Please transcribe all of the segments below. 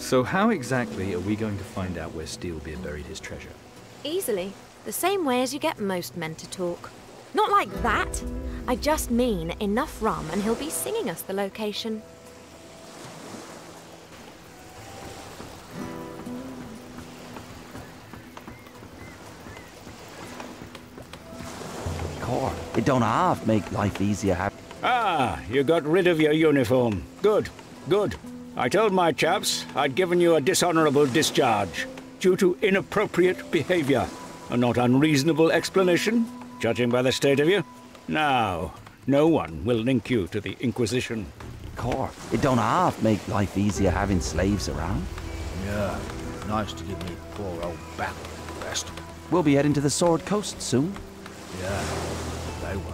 So how exactly are we going to find out where Steelbeard buried his treasure? Easily. The same way as you get most men to talk. Not like that. I just mean enough rum and he'll be singing us the location. It don't half make life easier. Ah, you got rid of your uniform. Good, good. I told my chaps I'd given you a dishonorable discharge due to inappropriate behavior. A not unreasonable explanation, judging by the state of you. Now, no one will link you to the Inquisition. It don't half make life easier having slaves around. Yeah, nice to give me poor old back rest. We'll be heading to the Sword Coast soon. Yeah, they won't.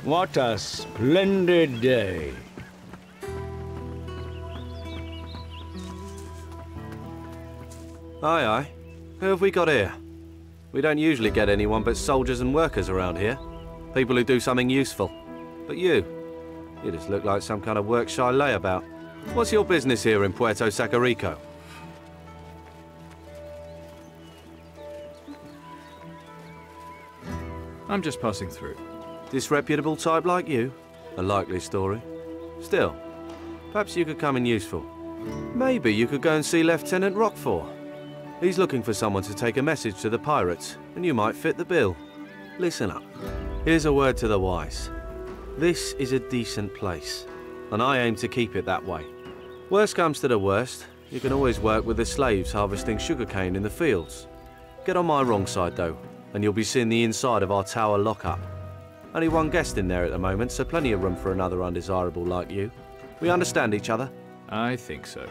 What a splendid day. Aye, aye. Who have we got here? We don't usually get anyone but soldiers and workers around here. People who do something useful. But you just look like some kind of work-shy layabout. What's your business here in Puerto Sacarico? I'm just passing through. Disreputable type like you? A likely story. Still, perhaps you could come in useful. Maybe you could go and see Lieutenant Roquefort. He's looking for someone to take a message to the pirates, and you might fit the bill. Listen up. Here's a word to the wise. This is a decent place, and I aim to keep it that way. Worst comes to the worst, you can always work with the slaves harvesting sugarcane in the fields. Get on my wrong side, though, and you'll be seeing the inside of our tower lockup. Only one guest in there at the moment, so plenty of room for another undesirable like you. We understand each other? I think so.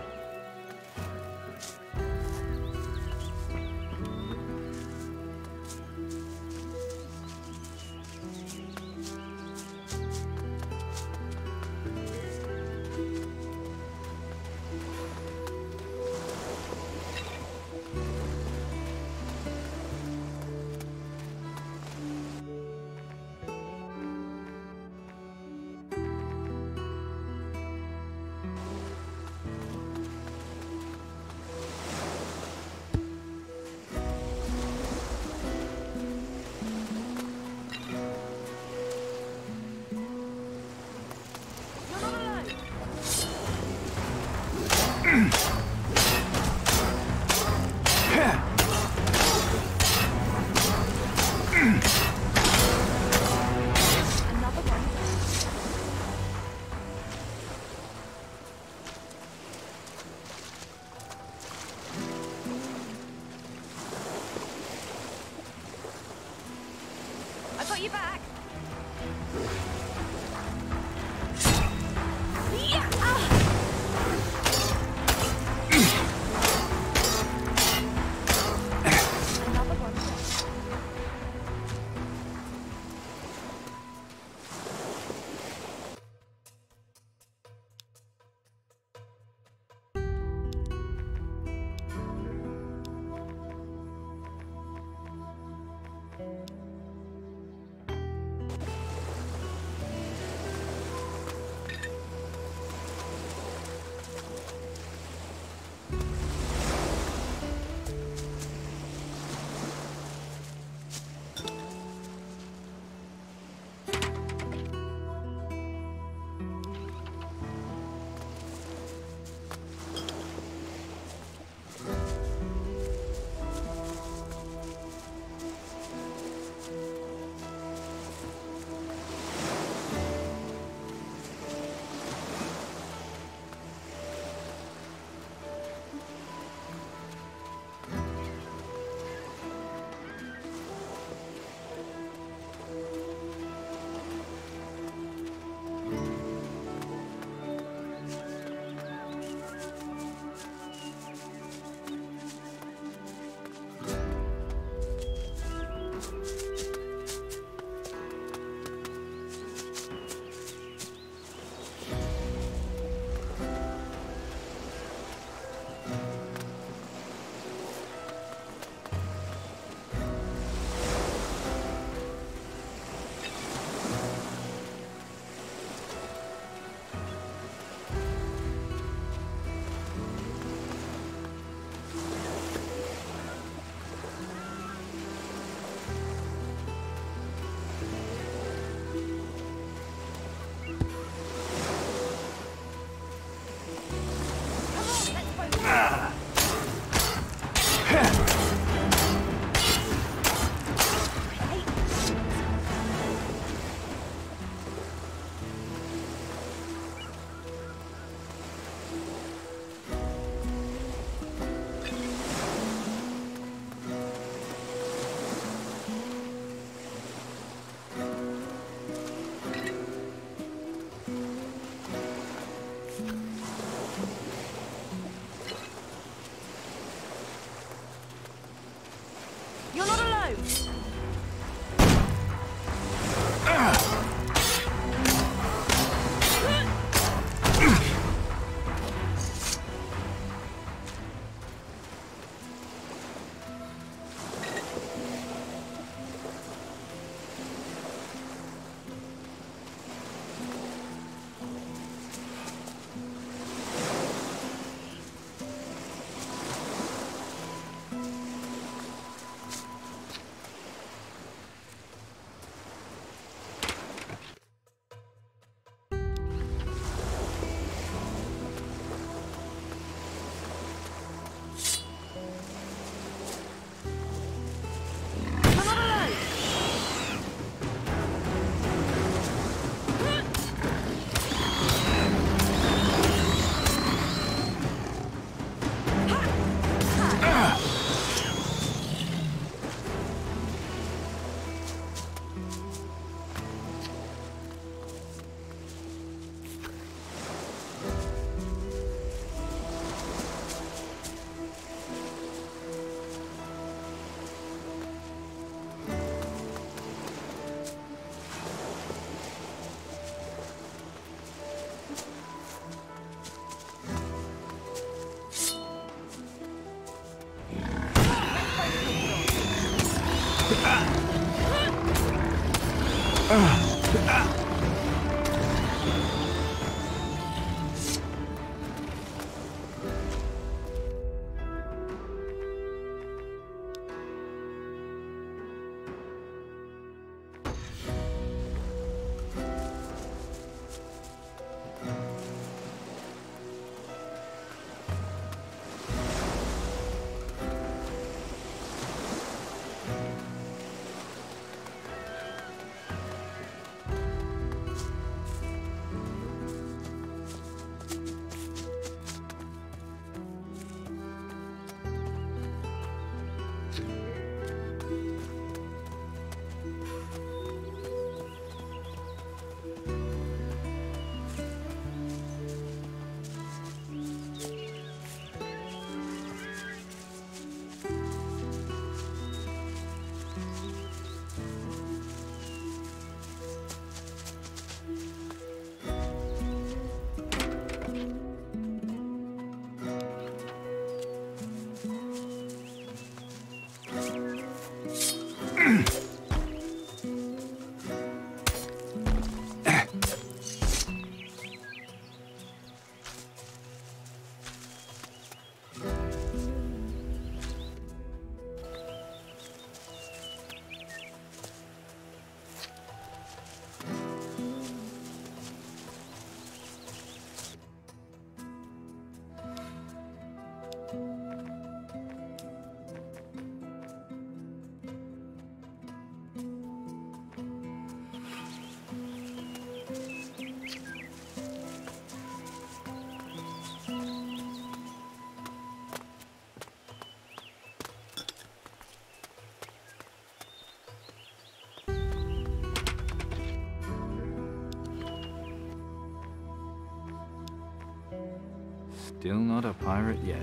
You back. Still not a pirate yet.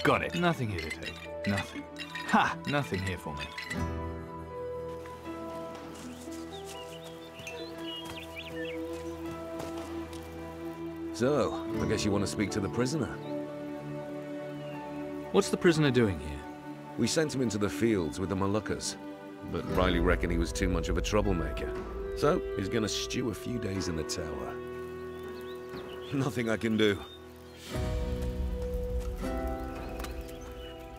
Got it. Nothing here to take. Nothing. Ha! Nothing here for me. So, I guess you want to speak to the prisoner? What's the prisoner doing here? We sent him into the fields with the Moluccas, but Riley reckoned he was too much of a troublemaker. So, he's gonna stew a few days in the tower. Nothing I can do.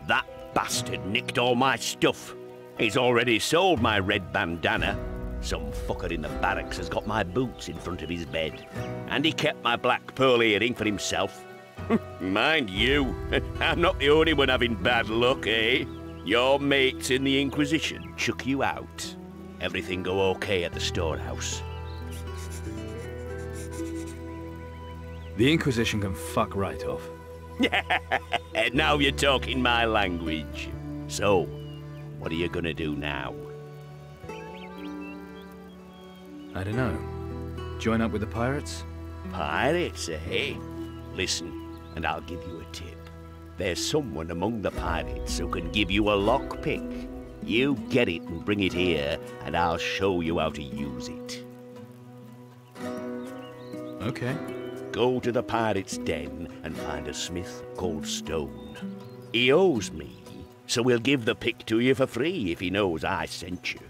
That bastard nicked all my stuff. He's already sold my red bandana. Some fucker in the barracks has got my boots in front of his bed. And he kept my black pearl earring for himself. Mind you, I'm not the only one having bad luck, eh? Your mates in the Inquisition chuck you out. Everything go okay at the storehouse? The Inquisition can fuck right off. Now you're talking my language. So, what are you gonna do now? I don't know. Join up with the pirates? Pirates, eh? Listen, and I'll give you a tip. There's someone among the pirates who can give you a lockpick. You get it and bring it here, and I'll show you how to use it. Okay. Go to the pirate's den and find a smith called Stone. He owes me, so we'll give the pick to you for free if he knows I sent you.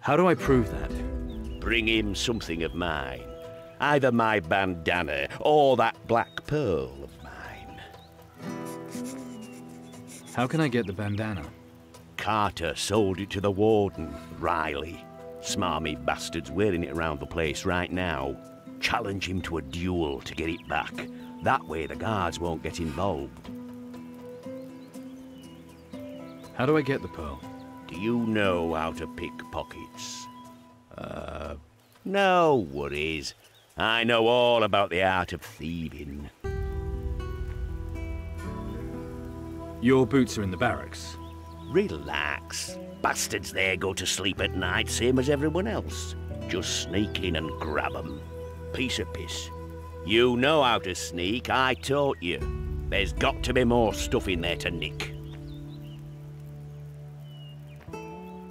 How do I prove that? Bring him something of mine. Either my bandana or that black pearl of mine. How can I get the bandana? Carter sold it to the warden, Riley. Smarmy bastard's wearing it around the place right now. Challenge him to a duel to get it back. That way the guards won't get involved. How do I get the pearl? Do you know how to pick pockets? No worries. I know all about the art of thieving. Your boots are in the barracks. Relax. Bastards there go to sleep at night, same as everyone else. Just sneak in and grab 'em. Piece of piss. You know how to sneak, I taught you. There's got to be more stuff in there to nick.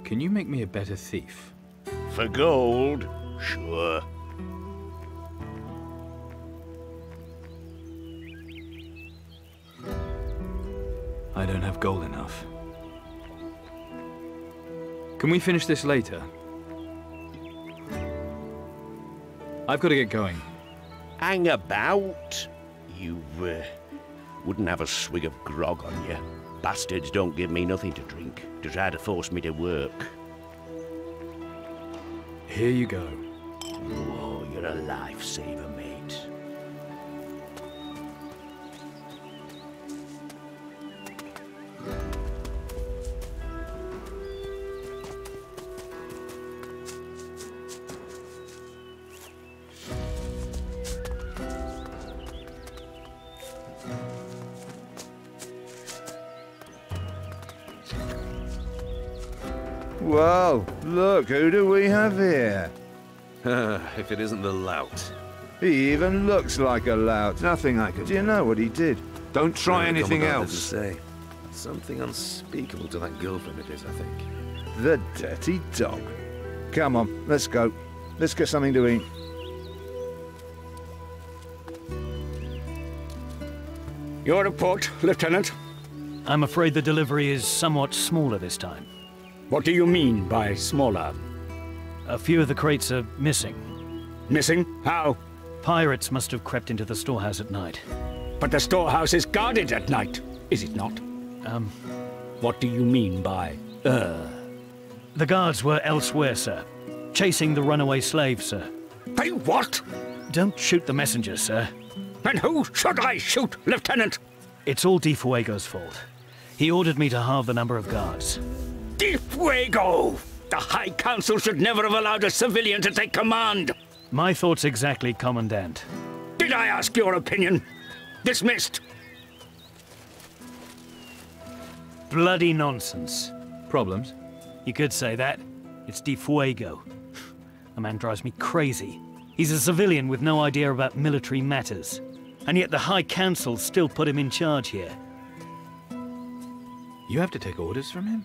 Can you make me a better thief? For gold? Sure. I don't have gold enough. Can we finish this later? I've got to get going. Hang about. You wouldn't have a swig of grog on you. Bastards don't give me nothing to drink to try to force me to work. Here you go. Whoa, you're a lifesaver, mate. Whoa, look, who do we have here? If it isn't the lout. He even looks like a lout. Nothing I could. Do you know what he did? Don't try The anything Commandant else. didn't say. Something unspeakable to that girlfriend it is, I think. The dirty dog. Come on, let's go. Let's get something to eat. Your report, Lieutenant. I'm afraid the delivery is somewhat smaller this time. What do you mean by smaller? A few of the crates are missing. Missing? How? Pirates must have crept into the storehouse at night. But the storehouse is guarded at night, is it not? What do you mean by, The guards were elsewhere, sir. Chasing the runaway slaves, sir. Hey, what? Don't shoot the messenger, sir. And who should I shoot, Lieutenant? It's all Di Fuego's fault. He ordered me to halve the number of guards. Di Fuego! The High Council should never have allowed a civilian to take command! My thoughts exactly, Commandant. Did I ask your opinion? Dismissed! Bloody nonsense. Problems? You could say that. It's Di Fuego. The man drives me crazy. He's a civilian with no idea about military matters. And yet the High Council still put him in charge here. You have to take orders from him?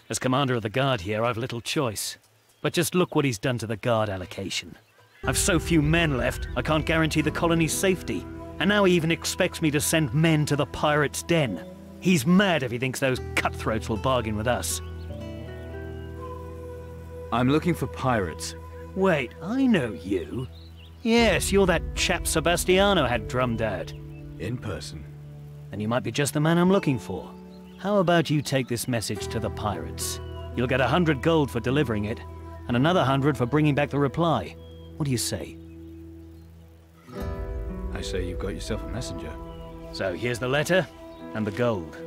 As commander of the guard here, I've little choice. But just look what he's done to the guard allocation. I've so few men left, I can't guarantee the colony's safety. And now he even expects me to send men to the pirates' den. He's mad if he thinks those cutthroats will bargain with us. I'm looking for pirates. Wait, I know you. Yes, you're that chap Sebastiano had drummed out. In person. Then you might be just the man I'm looking for. How about you take this message to the pirates? You'll get 100 gold for delivering it, and another 100 for bringing back the reply. What do you say? I say you've got yourself a messenger. So here's the letter, and the gold.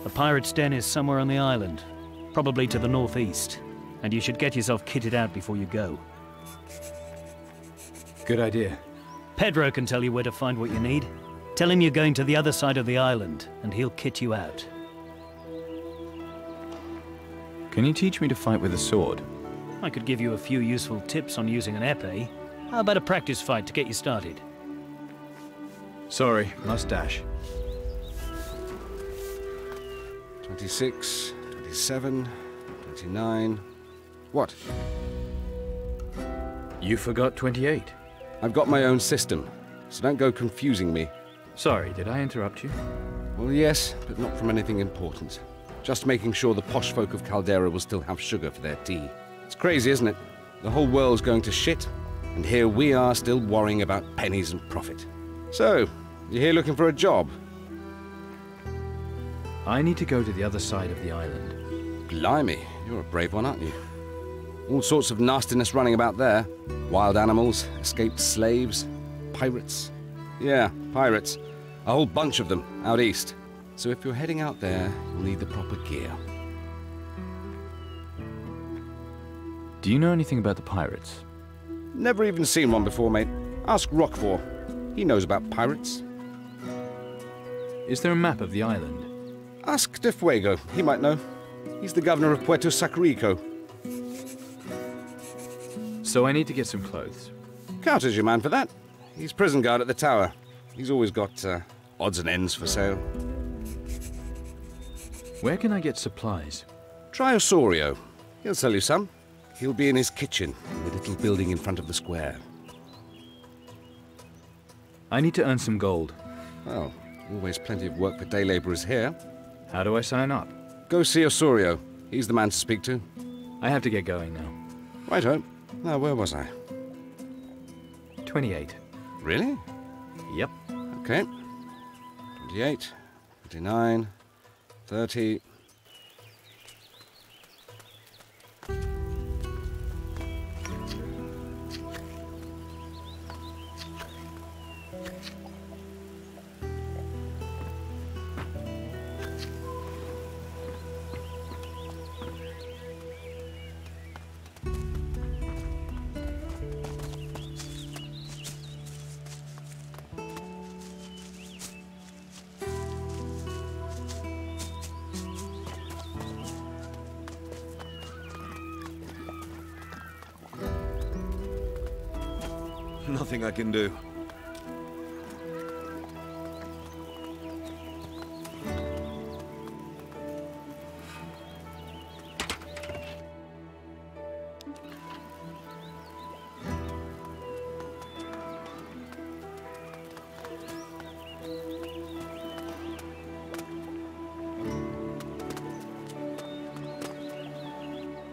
The pirate's den is somewhere on the island, probably to the northeast, and you should get yourself kitted out before you go. Good idea. Pedro can tell you where to find what you need. Tell him you're going to the other side of the island, and he'll kit you out. Can you teach me to fight with a sword? I could give you a few useful tips on using an epee. How about a practice fight to get you started? Sorry, must dash. 26, 27, 29... What? You forgot 28. I've got my own system, so don't go confusing me. Sorry, did I interrupt you? Well, yes, but not from anything important. Just making sure the posh folk of Caldera will still have sugar for their tea. It's crazy, isn't it? The whole world's going to shit, and here we are still worrying about pennies and profit. So, you're here looking for a job? I need to go to the other side of the island. Blimey, you're a brave one, aren't you? All sorts of nastiness running about there. Wild animals, escaped slaves, pirates. Yeah, pirates. A whole bunch of them, out east. So if you're heading out there, you'll need the proper gear. Do you know anything about the pirates? Never even seen one before, mate. Ask Roquefort. He knows about pirates. Is there a map of the island? Ask De Fuego. He might know. He's the governor of Puerto Sacarico. So I need to get some clothes. Carter's your man for that. He's prison guard at the tower. He's always got odds and ends for sale. Where can I get supplies? Try Osorio. He'll sell you some. He'll be in his kitchen, in the little building in front of the square. I need to earn some gold. Oh, always plenty of work for day laborers here. How do I sign up? Go see Osorio. He's the man to speak to. I have to get going now. Righto. Now, where was I? 28. Really? Yep. Okay. 28, 29, 30... Nothing I can do.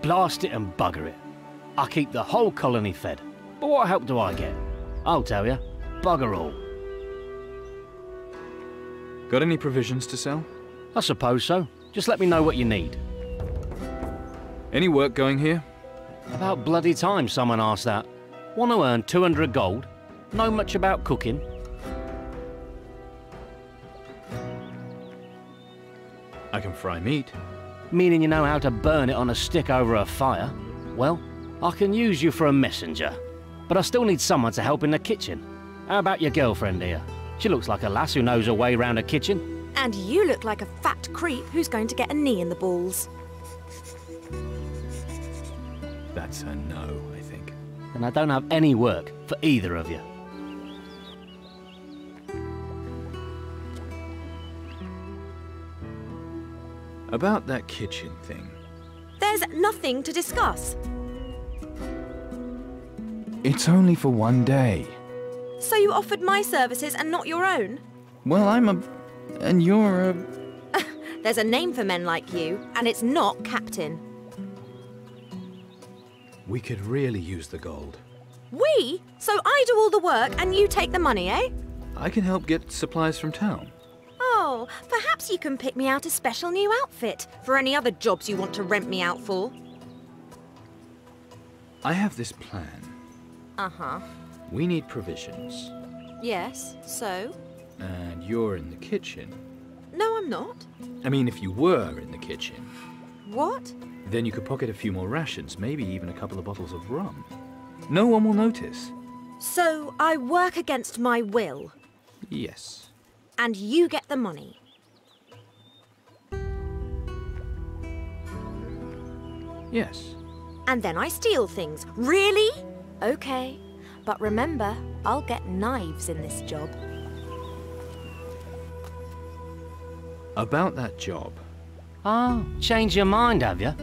Blast it and bugger it. I keep the whole colony fed. But what help do I get? I'll tell you. Bugger all. Got any provisions to sell? I suppose so. Just let me know what you need. Any work going here? About bloody time someone asked that. Want to earn 200 gold? Know much about cooking? I can fry meat. Meaning you know how to burn it on a stick over a fire? Well, I can use you for a messenger. But I still need someone to help in the kitchen. How about your girlfriend here? She looks like a lass who knows her way around a kitchen. And you look like a fat creep who's going to get a knee in the balls. That's a no, I think. And I don't have any work for either of you. About that kitchen thing. There's nothing to discuss. It's only for one day. So you offered my services and not your own? Well, I'm a... and you're a... There's a name for men like you, and it's not Captain. We could really use the gold. We? So I do all the work and you take the money, eh? I can help get supplies from town. Oh, perhaps you can pick me out a special new outfit for any other jobs you want to rent me out for. I have this plan. Uh-huh. We need provisions. Yes, so? And you're in the kitchen. No, I'm not. I mean, if you were in the kitchen. What? Then you could pocket a few more rations, maybe even a couple of bottles of rum. No one will notice. So I work against my will? Yes. And you get the money? Yes. And then I steal things. Really? Okay. But remember, I'll get knives in this job. About that job. Oh, change your mind, have you?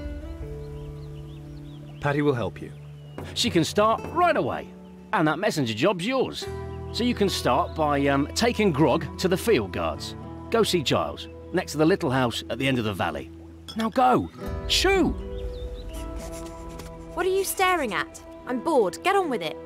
Patty will help you. She can start right away. And that messenger job's yours. So you can start by taking grog to the field guards. Go see Giles, next to the little house at the end of the valley. Now go! Shoo! What are you staring at? I'm bored. Get on with it.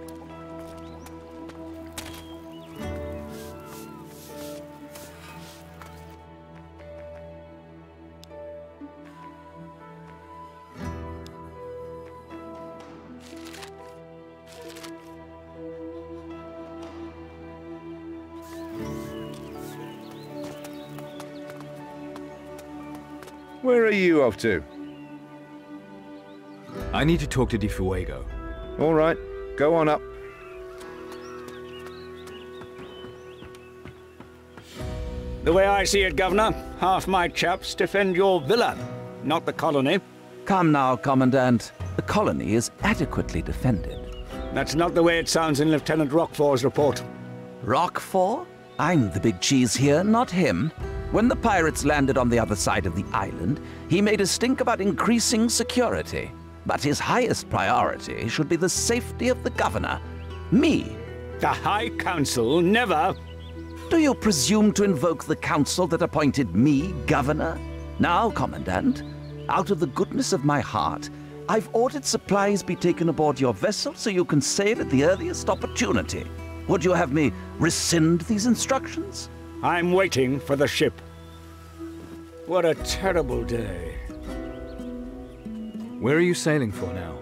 Where are you off to? I need to talk to De Fuego. All right, go on up. The way I see it, Governor, half my chaps defend your villa, not the colony. Come now, Commandant. The colony is adequately defended. That's not the way it sounds in Lieutenant Roquefort's report. Roquefort? I'm the big cheese here, not him. When the pirates landed on the other side of the island, he made a stink about increasing security. But his highest priority should be the safety of the governor. Me. The High Council never... Do you presume to invoke the council that appointed me governor? Now, Commandant, out of the goodness of my heart, I've ordered supplies be taken aboard your vessel so you can sail at the earliest opportunity. Would you have me rescind these instructions? I'm waiting for the ship. What a terrible day. Where are you sailing for now?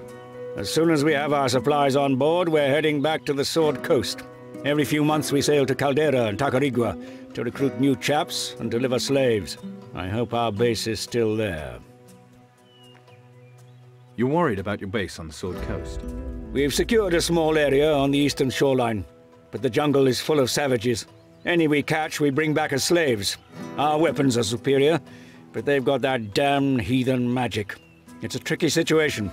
As soon as we have our supplies on board, we're heading back to the Sword Coast. Every few months we sail to Caldera and Tacarigua to recruit new chaps and deliver slaves. I hope our base is still there. You're worried about your base on the Sword Coast? We've secured a small area on the eastern shoreline, but the jungle is full of savages. Any we catch, we bring back as slaves. Our weapons are superior, but they've got that damned heathen magic. It's a tricky situation.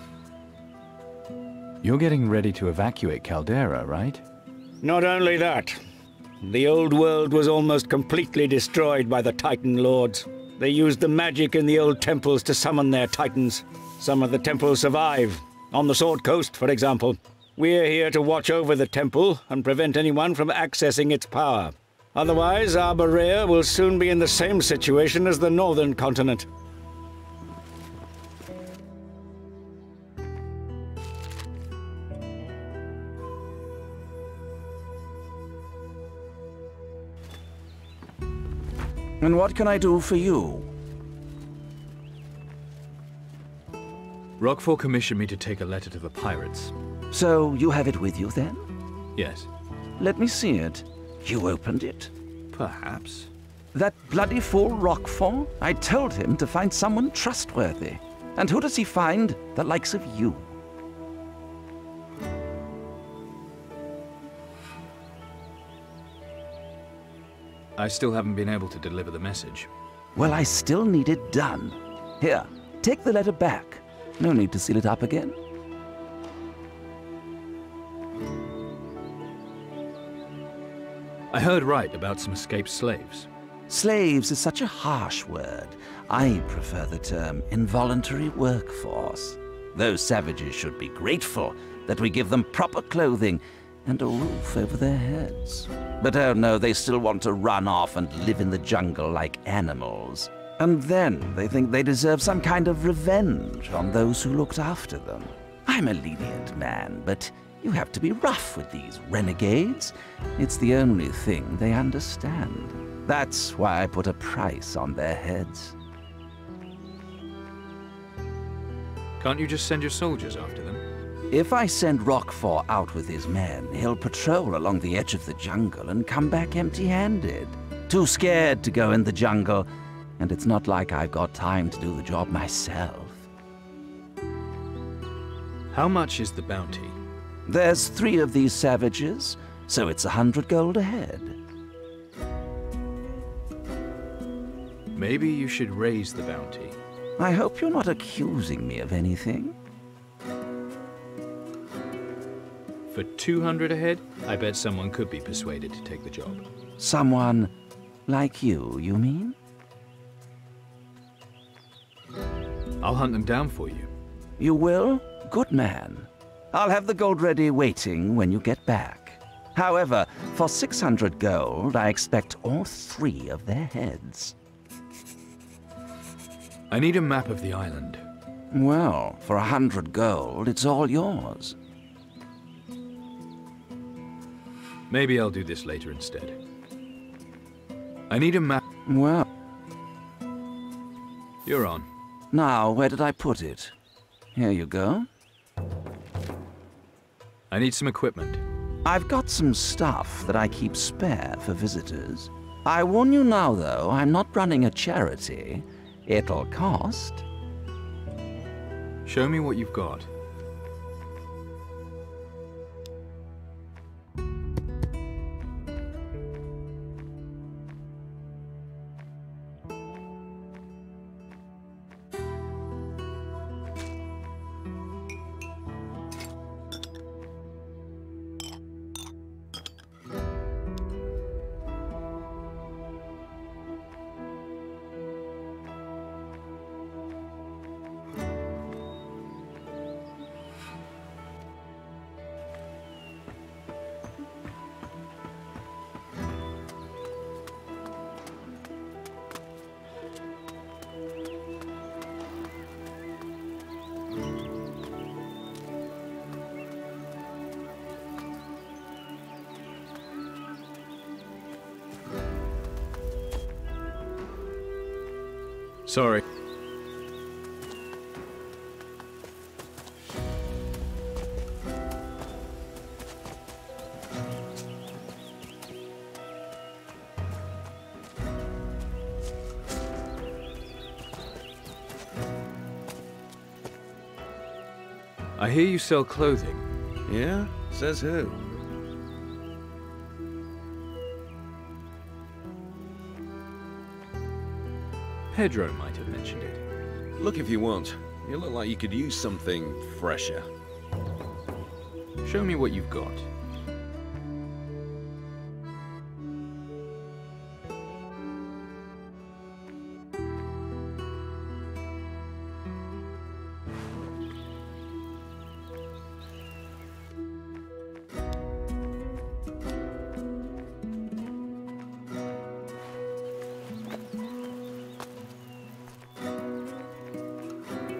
You're getting ready to evacuate Caldera, right? Not only that. The old world was almost completely destroyed by the Titan Lords. They used the magic in the old temples to summon their Titans. Some of the temples survive. On the Sword Coast, for example. We're here to watch over the temple and prevent anyone from accessing its power. Otherwise, our Berea will soon be in the same situation as the northern continent. And what can I do for you? Roquefort commissioned me to take a letter to the pirates. So you have it with you then? Yes. Let me see it. You opened it? Perhaps. That bloody fool Roquefort? I told him to find someone trustworthy. And who does he find? The likes of you. I still haven't been able to deliver the message. Well, I still need it done. Here, take the letter back. No need to seal it up again. I heard right about some escaped slaves. Slaves is such a harsh word. I prefer the term involuntary workforce. Those savages should be grateful that we give them proper clothing and a roof over their heads. But oh no, they still want to run off and live in the jungle like animals. And then they think they deserve some kind of revenge on those who looked after them. I'm a lenient man, but you have to be rough with these renegades. It's the only thing they understand. That's why I put a price on their heads. Can't you just send your soldiers after them? If I send Roquefort out with his men, he'll patrol along the edge of the jungle and come back empty-handed. Too scared to go in the jungle, and it's not like I've got time to do the job myself. How much is the bounty? There's 3 of these savages, so it's 100 gold a head. Maybe you should raise the bounty. I hope you're not accusing me of anything. For 200 a head, I bet someone could be persuaded to take the job. Someone like you mean? I'll hunt them down for you. You will? Good man. I'll have the gold ready waiting when you get back. However, for 600 gold, I expect all 3 of their heads. I need a map of the island. Well, for 100 gold, it's all yours. Maybe I'll do this later instead. I need a map. Well... You're on. Now, where did I put it? Here you go. I need some equipment. I've got some stuff that I keep spare for visitors. I warn you now, though, I'm not running a charity. It'll cost. Show me what you've got. Sorry. I hear you sell clothing. Yeah? Says who? Pedro might have mentioned it. Look if you want. You look like you could use something fresher. Show me what you've got.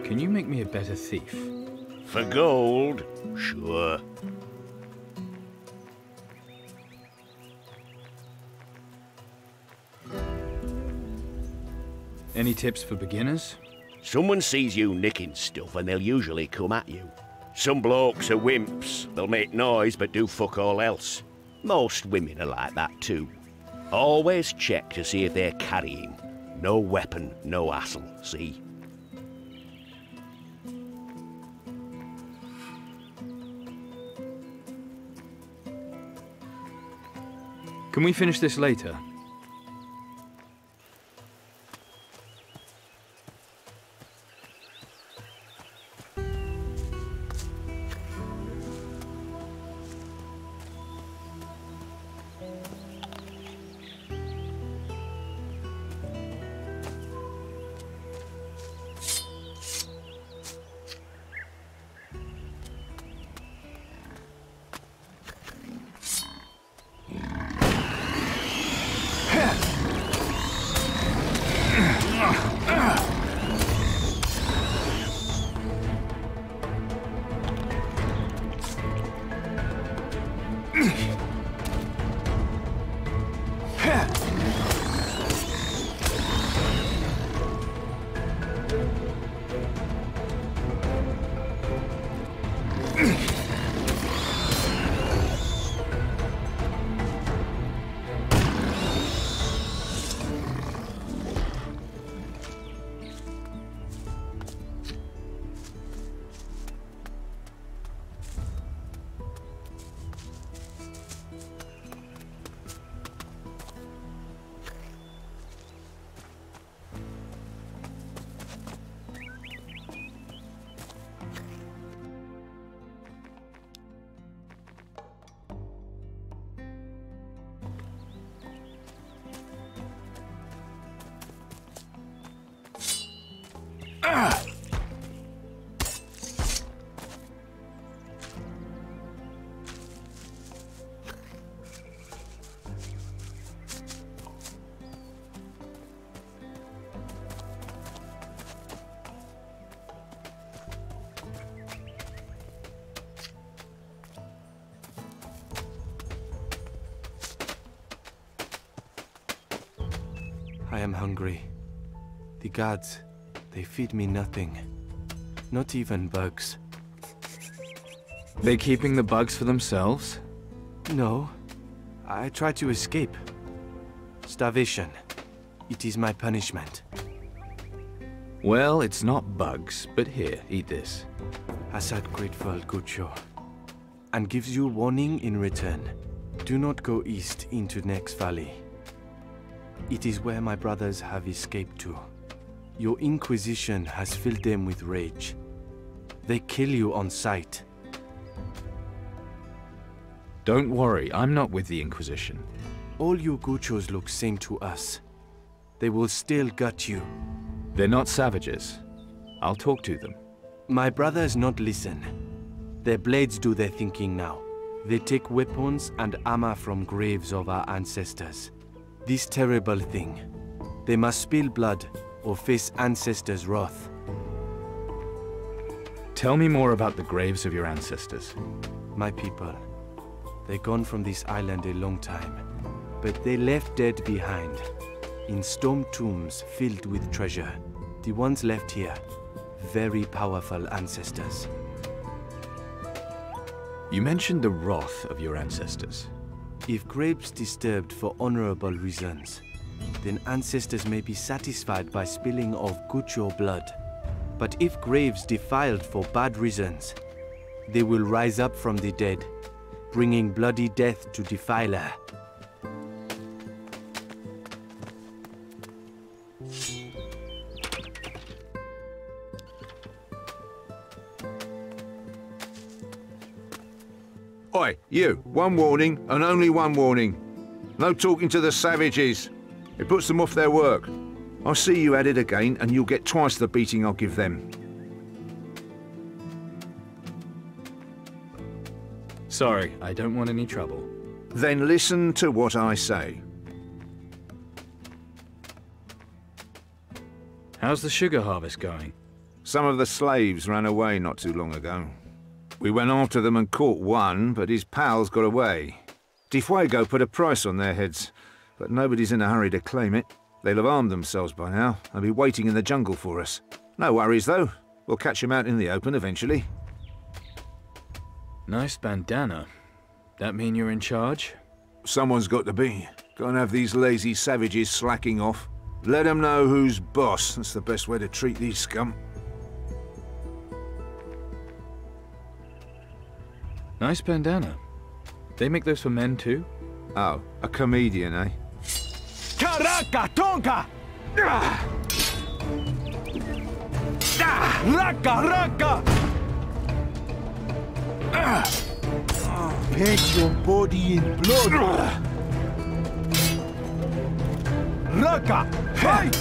Can you make me a better thief? For gold? Sure. Any tips for beginners? Someone sees you nicking stuff and they'll usually come at you. Some blokes are wimps. They'll make noise but do fuck all else. Most women are like that too. Always check to see if they're carrying. No weapon, no hassle, see? Can we finish this later? I am hungry. The gods, they feed me nothing. Not even bugs. They keeping the bugs for themselves? No. I try to escape. Starvation. It is my punishment. Well, it's not bugs, but here, eat this. Assad grateful, Gucho. And gives you warning in return. Do not go east into Nex Valley. It is where my brothers have escaped to. Your Inquisition has filled them with rage. They kill you on sight. Don't worry, I'm not with the Inquisition. All you Guchos look same to us. They will still gut you. They're not savages. I'll talk to them. My brothers not listen. Their blades do their thinking now. They take weapons and armor from graves of our ancestors. This terrible thing. They must spill blood or face ancestors' wrath. Tell me more about the graves of your ancestors. My people. They gone from this island a long time, but they left dead behind, in stone tombs filled with treasure. The ones left here. Very powerful ancestors. You mentioned the wrath of your ancestors. If graves disturbed for honorable reasons, then ancestors may be satisfied by spilling of Gucho blood. But if graves defiled for bad reasons, they will rise up from the dead, bringing bloody death to defiler. Oi, you, one warning, and only one warning. No talking to the savages. It puts them off their work. I'll see you at it again, and you'll get twice the beating I'll give them. Sorry, I don't want any trouble. Then listen to what I say. How's the sugar harvest going? Some of the slaves ran away not too long ago. We went after them and caught one, but his pals got away. Defuego put a price on their heads, but nobody's in a hurry to claim it. They'll have armed themselves by now and be waiting in the jungle for us. No worries, though. We'll catch them out in the open eventually. Nice bandana. That mean you're in charge? Someone's got to be. Can't have these lazy savages slacking off. Let them know who's boss. That's the best way to treat these scum. Nice bandana. They make those for men too? Oh, a comedian, eh? Karaka Tonka! Raka Raka! Paint your body in blood! Raka! Fight!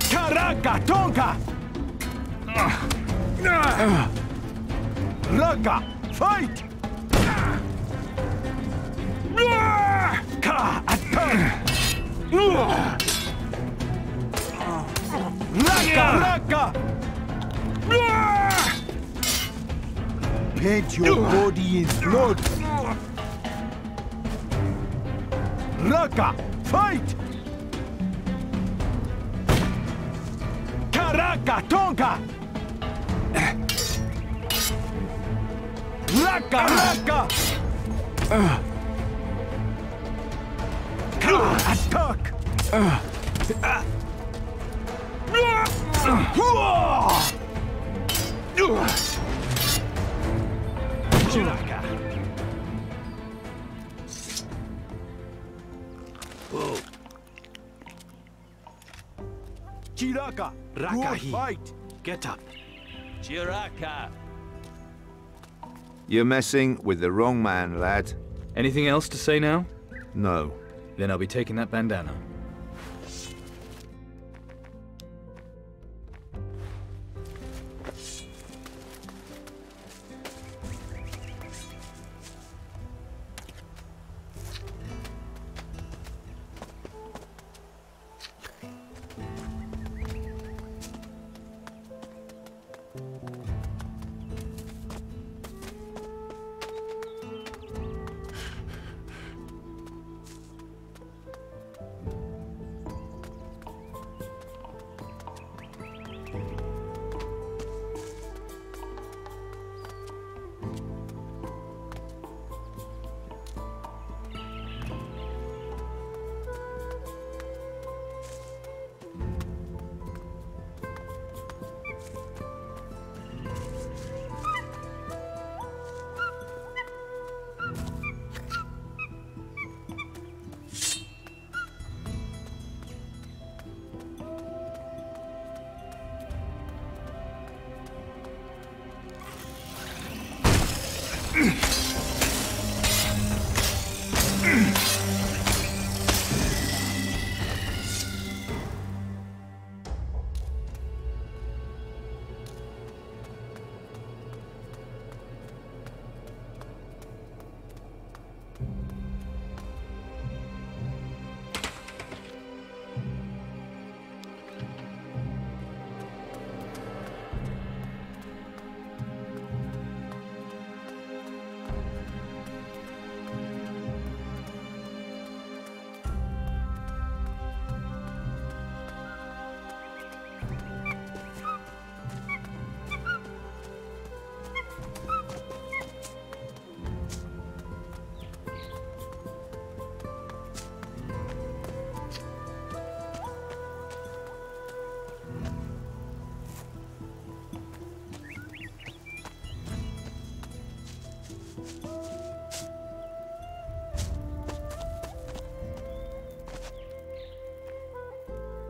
Karaka Tonka! Raka! Fight! Ka! Attack! Raka! Raka! Paint your body in blood! Raka! Fight! Karaka Tonka! Raka! Raka! Attack! Chiraka! Chiraka! Rakahi. Fight! Get up. Chiraka! You're messing with the wrong man, lad. Anything else to say now? No. Then I'll be taking that bandana.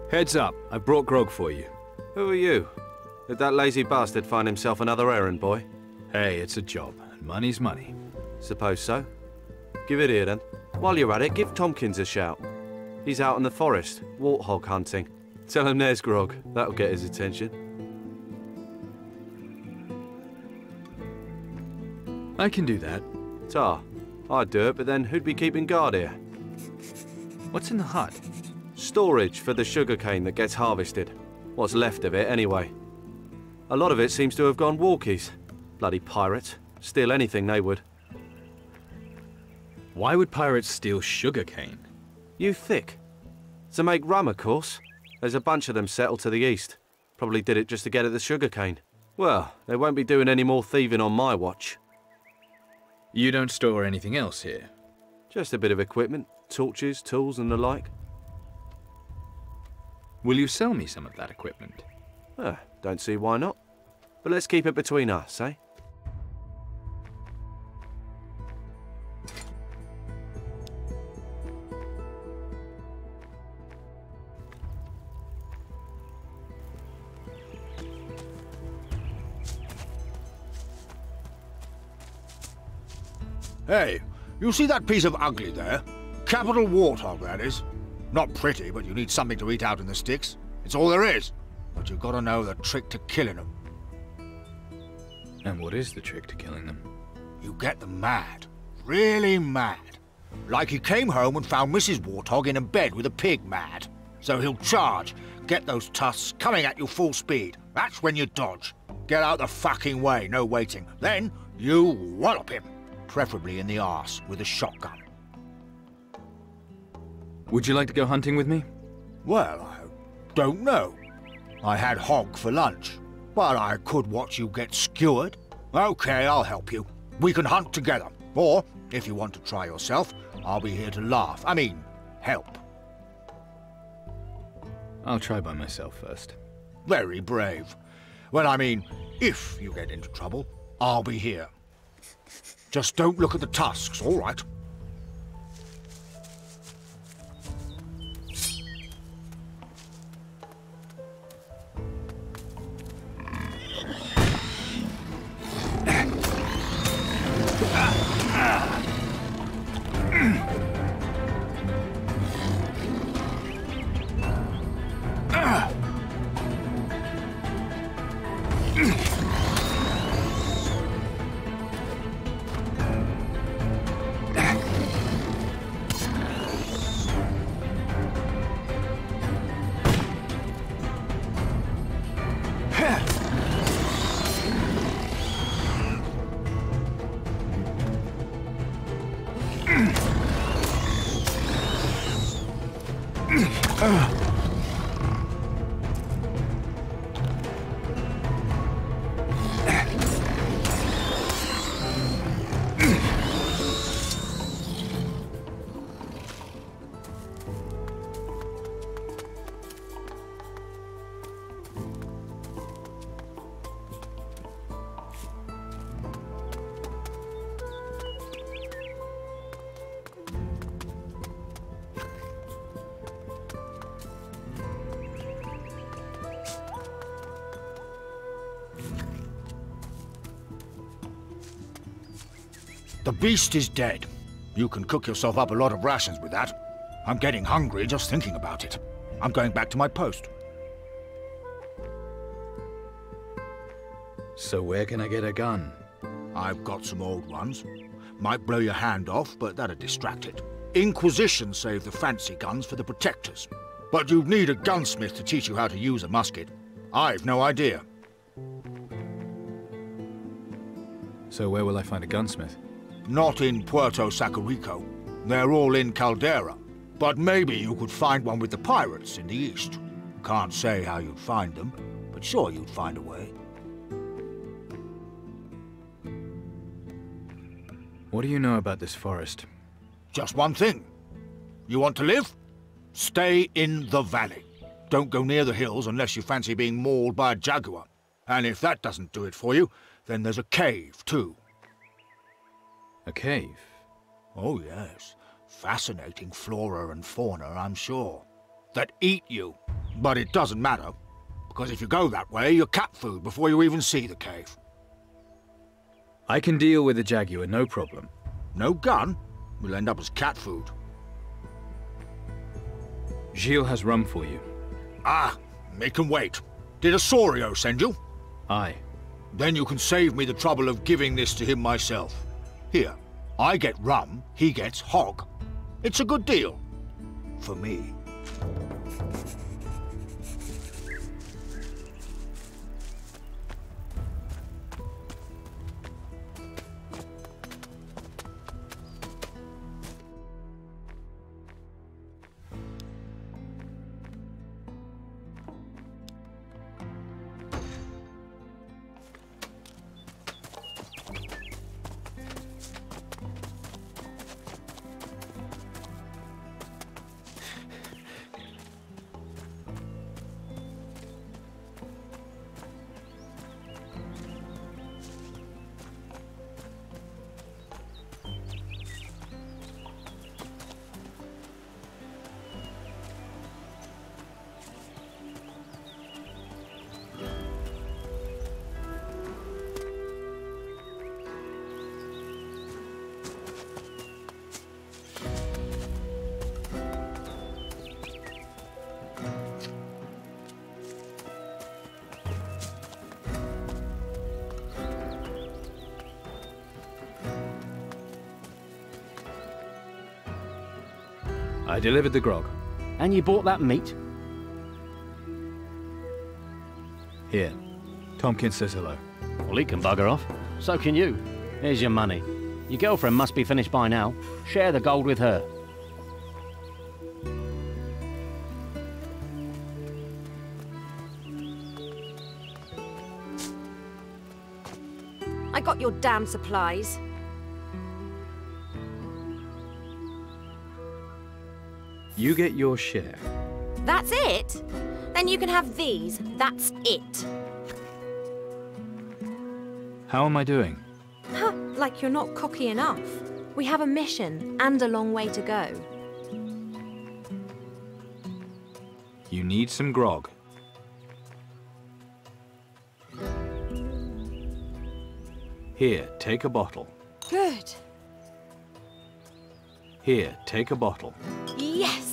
Heads up, I brought grog for you. Who are you? Did that lazy bastard find himself another errand boy? Hey, it's a job, and money's money. Suppose so. Give it here then. While you're at it, give Tompkins a shout. He's out in the forest, warthog hunting. Tell him there's grog. That'll get his attention. I can do that. Tar. I'd do it, but then who'd be keeping guard here? What's in the hut? Storage for the sugarcane that gets harvested. What's left of it, anyway. A lot of it seems to have gone walkies. Bloody pirates. Steal anything they would. Why would pirates steal sugarcane? You thick. To make rum, of course. There's a bunch of them settled to the east. Probably did it just to get at the sugarcane. Well, they won't be doing any more thieving on my watch. You don't store anything else here? Just a bit of equipment. Torches, tools and the like. Will you sell me some of that equipment? Don't see why not. But let's keep it between us, eh? Hey, you see that piece of ugly there? Capital warthog, that is. Not pretty, but you need something to eat out in the sticks. It's all there is. But you've got to know the trick to killing them. And what is the trick to killing them? You get them mad. Really mad. Like he came home and found Mrs. Warthog in a bed with a pig mad. So he'll charge, get those tusks coming at you full speed. That's when you dodge. Get out the fucking way, no waiting. Then you wallop him. Preferably in the arse with a shotgun. Would you like to go hunting with me? Well, I don't know. I had hog for lunch, but I could watch you get skewered. Okay, I'll help you. We can hunt together. Or, if you want to try yourself, I'll be here to laugh. I mean, help. I'll try by myself first. Very brave. Well, I mean, if you get into trouble, I'll be here. Just don't look at the tusks, all right? The beast is dead. You can cook yourself up a lot of rations with that. I'm getting hungry just thinking about it. I'm going back to my post. So where can I get a gun? I've got some old ones. Might blow your hand off, but that'd distract it. Inquisition saved the fancy guns for the protectors. But you'd need a gunsmith to teach you how to use a musket. I've no idea. So where will I find a gunsmith? Not in Puerto Sacarico. They're all in Caldera. But maybe you could find one with the pirates in the east. Can't say how you'd find them, but sure you'd find a way. What do you know about this forest? Just one thing. You want to live? Stay in the valley. Don't go near the hills unless you fancy being mauled by a jaguar. And if that doesn't do it for you, then there's a cave, too. A cave? Oh, yes. Fascinating flora and fauna, I'm sure. that eat you. But it doesn't matter, because if you go that way, you're cat food before you even see the cave. I can deal with the jaguar, no problem. No gun? We'll end up as cat food. Gilles has rum for you. Ah, it can wait. Did Osorio send you? Aye. Then you can save me the trouble of giving this to him myself. Here, I get rum, he gets hog. It's a good deal. For me. I delivered the grog. And you bought that meat? Here. Tompkins says hello. Well, he can bugger off. So can you. Here's your money. Your girlfriend must be finished by now. Share the gold with her. I got your damn supplies. You get your share. That's it? Then you can have these. That's it. How am I doing? Huh, like you're not cocky enough. We have a mission and a long way to go. You need some grog. Here, take a bottle. Good. Here, take a bottle. Yes!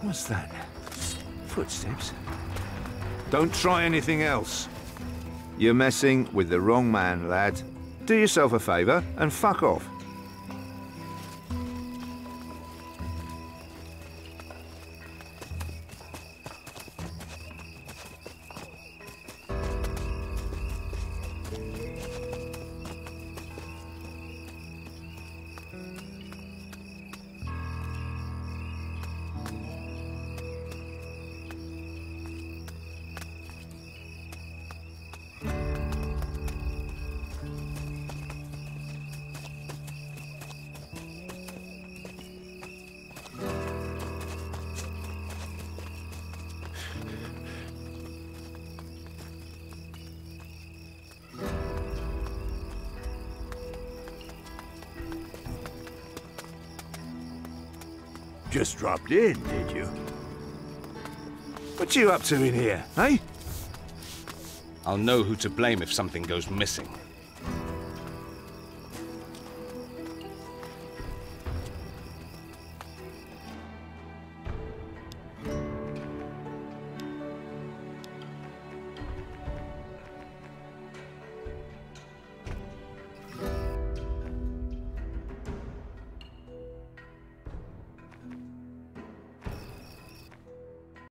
What's that? Footsteps? Don't try anything else. You're messing with the wrong man, lad. Do yourself a favour and fuck off. Just dropped in, did you? What you up to in here, eh? I'll know who to blame if something goes missing.